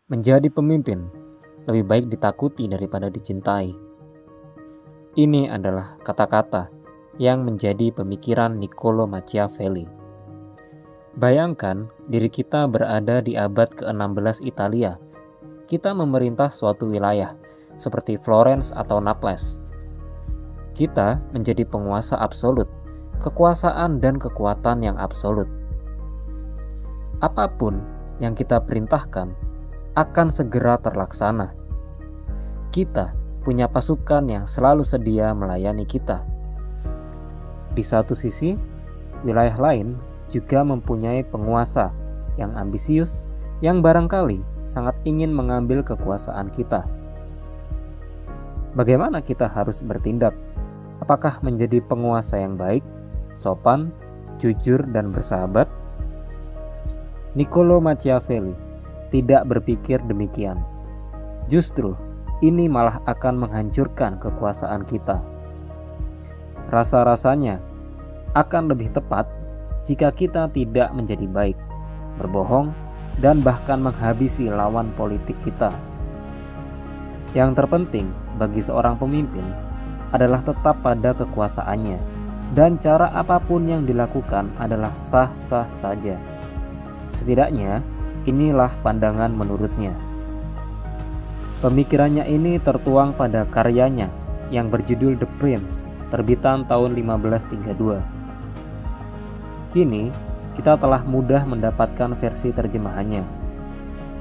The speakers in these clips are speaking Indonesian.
Menjadi pemimpin lebih baik ditakuti daripada dicintai. Ini adalah kata-kata yang menjadi pemikiran Niccolo Machiavelli. Bayangkan diri kita berada di abad ke-16 Italia. Kita memerintah suatu wilayah seperti Florence atau Naples. Kita menjadi penguasa absolut, kekuasaan dan kekuatan yang absolut. Apapun yang kita perintahkan akan segera terlaksana. Kita punya pasukan yang selalu sedia melayani kita. Di satu sisi, wilayah lain juga mempunyai penguasa yang ambisius yang barangkali sangat ingin mengambil kekuasaan kita. Bagaimana kita harus bertindak? Apakah menjadi penguasa yang baik, sopan, jujur, dan bersahabat? Niccolo Machiavelli tidak berpikir demikian. Justru, ini malah akan menghancurkan kekuasaan kita. Rasa-rasanya akan lebih tepat jika kita tidak menjadi baik, berbohong, dan bahkan menghabisi lawan politik kita. Yang terpenting bagi seorang pemimpin adalah tetap pada kekuasaannya, dan cara apapun yang dilakukan adalah sah-sah saja. Setidaknya, inilah pandangan menurutnya. Pemikirannya ini tertuang pada karyanya yang berjudul The Prince, terbitan tahun 1532. Kini, kita telah mudah mendapatkan versi terjemahannya.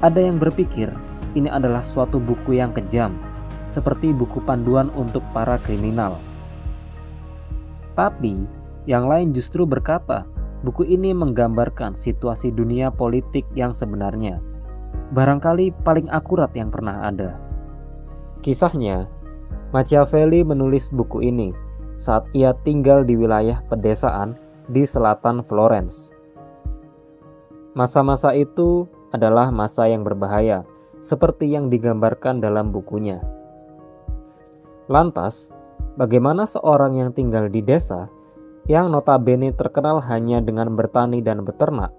Ada yang berpikir ini adalah suatu buku yang kejam, seperti buku panduan untuk para kriminal. Tapi, yang lain justru berkata, buku ini menggambarkan situasi dunia politik yang sebenarnya, barangkali paling akurat yang pernah ada. Kisahnya, Machiavelli menulis buku ini saat ia tinggal di wilayah pedesaan di selatan Florence. Masa-masa itu adalah masa yang berbahaya, seperti yang digambarkan dalam bukunya. Lantas, bagaimana seorang yang tinggal di desa yang notabene terkenal hanya dengan bertani dan beternak,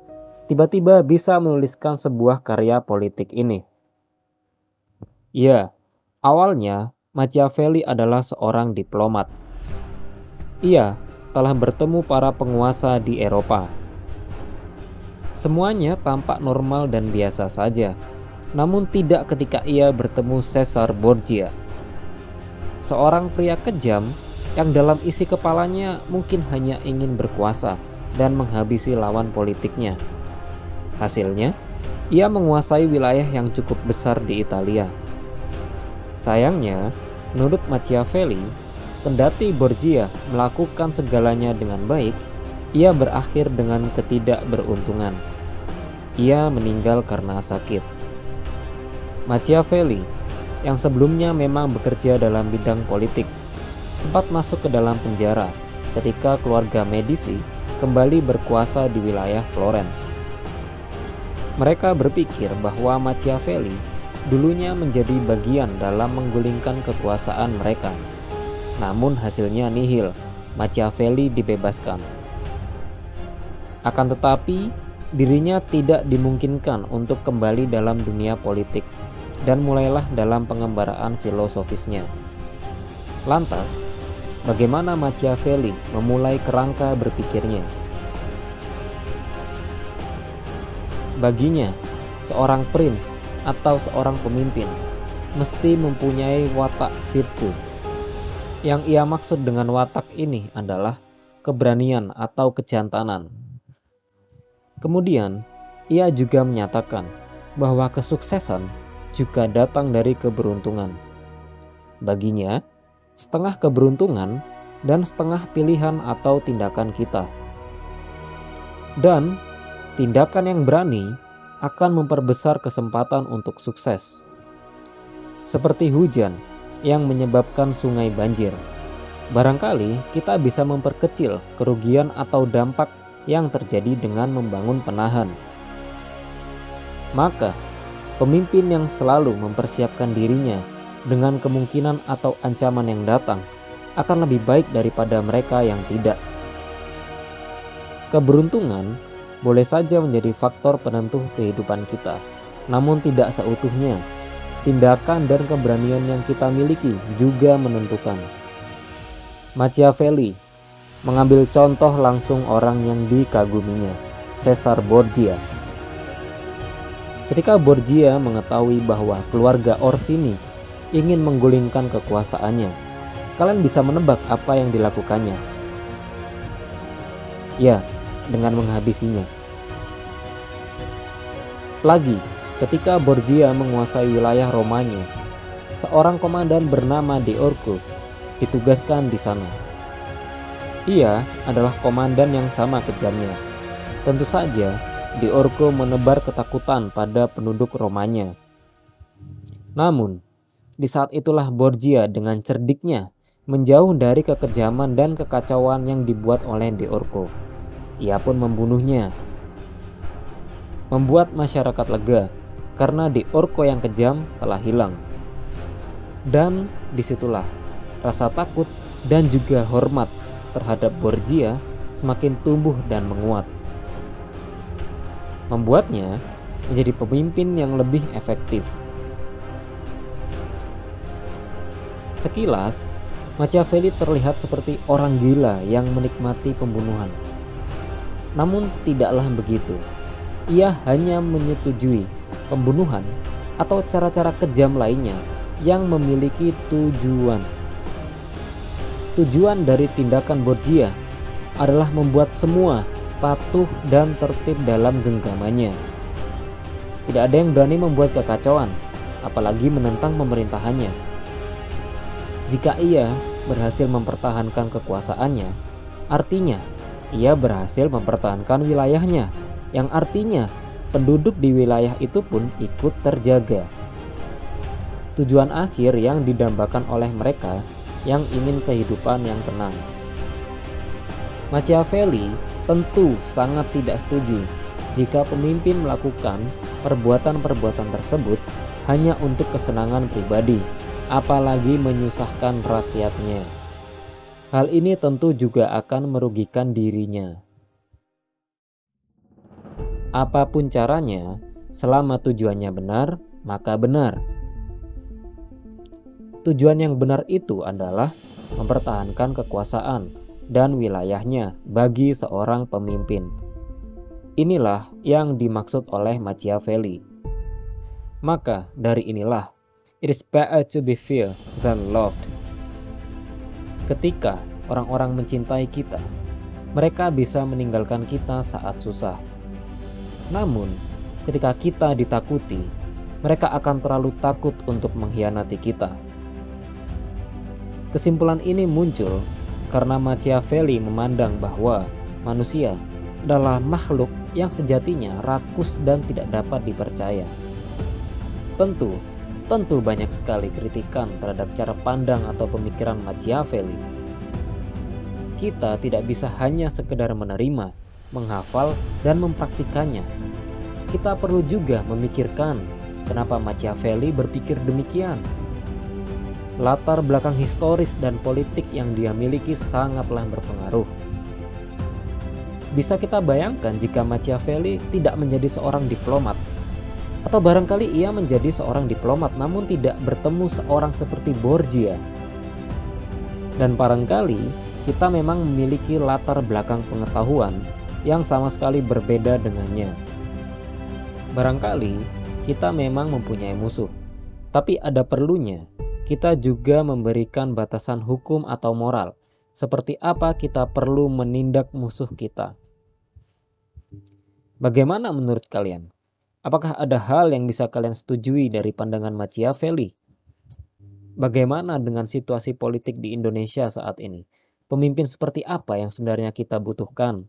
tiba-tiba bisa menuliskan sebuah karya politik ini? Ya, awalnya Machiavelli adalah seorang diplomat. Ia telah bertemu para penguasa di Eropa. Semuanya tampak normal dan biasa saja, namun tidak ketika ia bertemu Caesar Borgia, seorang pria kejam yang dalam isi kepalanya mungkin hanya ingin berkuasa dan menghabisi lawan politiknya. Hasilnya, ia menguasai wilayah yang cukup besar di Italia. Sayangnya, menurut Machiavelli, kendati Borgia melakukan segalanya dengan baik, ia berakhir dengan ketidakberuntungan. Ia meninggal karena sakit. Machiavelli, yang sebelumnya memang bekerja dalam bidang politik, sempat masuk ke dalam penjara ketika keluarga Medici kembali berkuasa di wilayah Florence. Mereka berpikir bahwa Machiavelli dulunya menjadi bagian dalam menggulingkan kekuasaan mereka. Namun hasilnya nihil, Machiavelli dibebaskan. Akan tetapi, dirinya tidak dimungkinkan untuk kembali dalam dunia politik dan mulailah dalam pengembaraan filosofisnya. Lantas, bagaimana Machiavelli memulai kerangka berpikirnya? Baginya, seorang prince atau seorang pemimpin mesti mempunyai watak virtue. Yang ia maksud dengan watak ini adalah keberanian atau kejantanan. Kemudian, ia juga menyatakan bahwa kesuksesan juga datang dari keberuntungan. Baginya, setengah keberuntungan dan setengah pilihan atau tindakan kita. Dan tindakan yang berani akan memperbesar kesempatan untuk sukses. Seperti hujan yang menyebabkan sungai banjir. Barangkali kita bisa memperkecil kerugian atau dampak yang terjadi dengan membangun penahan. Maka, pemimpin yang selalu mempersiapkan dirinya dengan kemungkinan atau ancaman yang datang akan lebih baik daripada mereka yang tidak. Keberuntungan boleh saja menjadi faktor penentu kehidupan kita, namun tidak seutuhnya. Tindakan dan keberanian yang kita miliki juga menentukan. Machiavelli mengambil contoh langsung orang yang dikaguminya, Caesar Borgia. Ketika Borgia mengetahui bahwa keluarga Orsini ingin menggulingkan kekuasaannya, kalian bisa menebak apa yang dilakukannya. Ya, dengan menghabisinya. Lagi, ketika Borgia menguasai wilayah Romanya, seorang komandan bernama Deorco ditugaskan di sana. Ia adalah komandan yang sama kejamnya. Tentu saja, Deorco menebar ketakutan pada penduduk Romanya. Namun, di saat itulah Borgia dengan cerdiknya menjauh dari kekejaman dan kekacauan yang dibuat oleh Deorco. Ia pun membunuhnya, membuat masyarakat lega karena Deorco yang kejam telah hilang. Dan disitulah rasa takut dan juga hormat terhadap Borgia semakin tumbuh dan menguat, membuatnya menjadi pemimpin yang lebih efektif. Sekilas, Machiavelli terlihat seperti orang gila yang menikmati pembunuhan. Namun tidaklah begitu. Ia hanya menyetujui pembunuhan atau cara-cara kejam lainnya yang memiliki tujuan. Tujuan dari tindakan Borgia adalah membuat semua patuh dan tertib dalam genggamannya. Tidak ada yang berani membuat kekacauan, apalagi menentang pemerintahannya. Jika ia berhasil mempertahankan kekuasaannya, artinya ia berhasil mempertahankan wilayahnya, yang artinya penduduk di wilayah itu pun ikut terjaga. Tujuan akhir yang didambakan oleh mereka yang ingin kehidupan yang tenang. Machiavelli tentu sangat tidak setuju jika pemimpin melakukan perbuatan-perbuatan tersebut hanya untuk kesenangan pribadi, apalagi menyusahkan rakyatnya. Hal ini tentu juga akan merugikan dirinya. Apapun caranya, selama tujuannya benar, maka benar. Tujuan yang benar itu adalah mempertahankan kekuasaan dan wilayahnya bagi seorang pemimpin. Inilah yang dimaksud oleh Machiavelli. Maka dari inilah, it is better to be feared than loved. Ketika orang-orang mencintai kita, mereka bisa meninggalkan kita saat susah. Namun, ketika kita ditakuti, mereka akan terlalu takut untuk mengkhianati kita. Kesimpulan ini muncul karena Machiavelli memandang bahwa manusia adalah makhluk yang sejatinya rakus dan tidak dapat dipercaya. Tentu banyak sekali kritikan terhadap cara pandang atau pemikiran Machiavelli. Kita tidak bisa hanya sekedar menerima, menghafal, dan mempraktikannya. Kita perlu juga memikirkan kenapa Machiavelli berpikir demikian. Latar belakang historis dan politik yang dia miliki sangatlah berpengaruh. Bisa kita bayangkan jika Machiavelli tidak menjadi seorang diplomat, atau barangkali ia menjadi seorang diplomat namun tidak bertemu seorang seperti Borgia. Dan barangkali kita memang memiliki latar belakang pengetahuan yang sama sekali berbeda dengannya. Barangkali kita memang mempunyai musuh, tapi ada perlunya kita juga memberikan batasan hukum atau moral, seperti apa kita perlu menindak musuh kita. Bagaimana menurut kalian? Apakah ada hal yang bisa kalian setujui dari pandangan Machiavelli? Bagaimana dengan situasi politik di Indonesia saat ini? Pemimpin seperti apa yang sebenarnya kita butuhkan?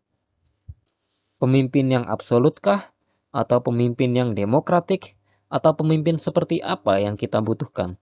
Pemimpin yang absolutkah? Atau pemimpin yang demokratik? Atau pemimpin seperti apa yang kita butuhkan?